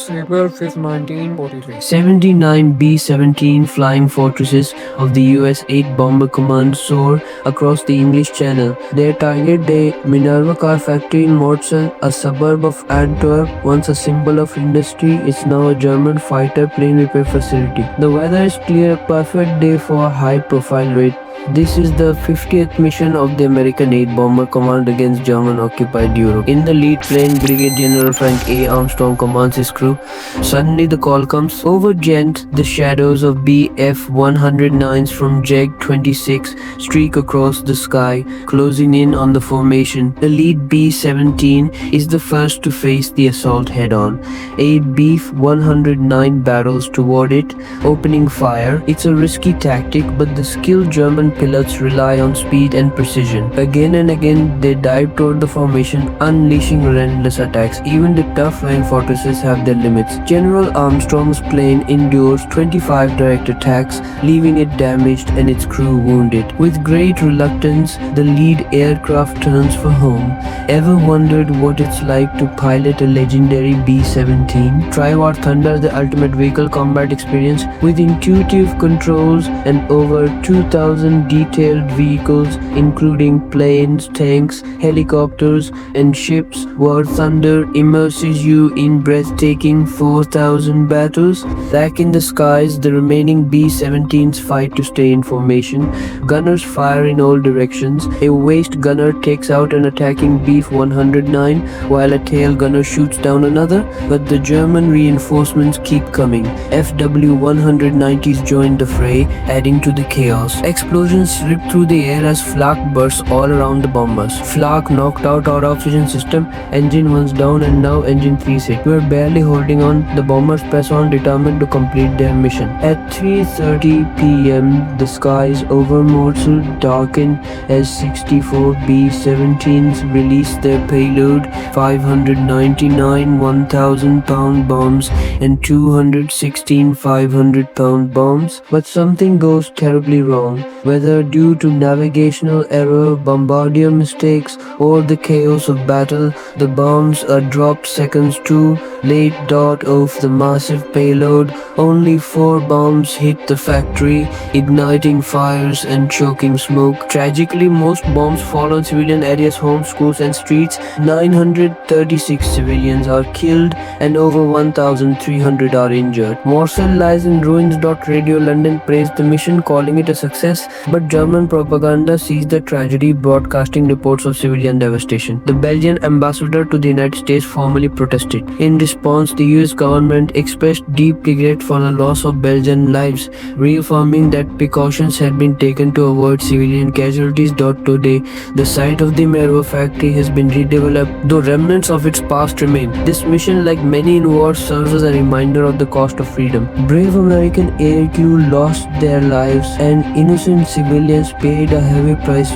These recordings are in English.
April 5, 1943. 79 B-17 flying fortresses of the US 8 Bomber Command soar across the English Channel. Their target, the Minerva car factory in Morsel, a suburb of Antwerp, once a symbol of industry, is now a German fighter plane repair facility. The weather is clear, a perfect day for a high-profile raid. This is the 50th mission of the American 8 Bomber Command against German-occupied Europe. In the lead plane, Brigadier General Frank A. Armstrong commands his crew. Suddenly the call comes. Over Ghent, the shadows of Bf-109s from Jeg-26 streak across the sky, closing in on the formation. The lead B-17 is the first to face the assault head-on. A Bf-109 barrels toward it, opening fire. It's a risky tactic, but the skilled German pilots rely on speed and precision. Again and again, they dive toward the formation, unleashing relentless attacks. Even the tough line fortresses have their limits. General Armstrong's plane endures 25 direct attacks, leaving it damaged and its crew wounded. With great reluctance, the lead aircraft turns for home. Ever wondered what it's like to pilot a legendary B-17? Try War Thunder, the ultimate vehicle combat experience, with intuitive controls and over 2,000 detailed vehicles, including planes, tanks, helicopters, and ships. War Thunder immerses you in breathtaking 4,000 battles. Back in the skies, the remaining B-17s fight to stay in formation. Gunners fire in all directions. A waist gunner takes out an attacking Bf-109, while a tail gunner shoots down another, but the German reinforcements keep coming. FW-190s join the fray, adding to the chaos. Explosions rip through the air as flak bursts all around the bombers. Flak knocked out our oxygen system, engine 1's down, and now engine 3's hit. We're barely holding on. The bombers press on, determined to complete their mission. At 3:30 p.m., the skies over Morsel darken as 64 B-17s release their payload, 599 1,000-pound bombs and 216 500-pound bombs. But something goes terribly wrong. Whether due to navigational error, bombardier mistakes, or the chaos of battle, the bombs are dropped seconds too late. Of the massive payload, only 4 bombs hit the factory, igniting fires and choking smoke. Tragically, most bombs fall on civilian areas, homes, schools, and streets. 936 civilians are killed and over 1,300 are injured. Morsel lies in ruins. Radio London praised the mission, calling it a success, but German propaganda sees the tragedy, broadcasting reports of civilian devastation. The Belgian ambassador to the United States formally protested. In response, the US government expressed deep regret for the loss of Belgian lives, reaffirming that precautions had been taken to avoid civilian casualties. Today, the site of the Minerva factory has been redeveloped, though remnants of its past remain. This mission, like many in war, serves as a reminder of the cost of freedom. Brave American air crew lost their lives and innocent civilians paid a heavy price.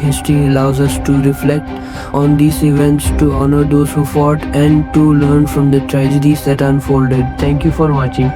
History allows us to reflect on these events, to honor those who fought, and to learn from the tragedies that unfolded. Thank you for watching.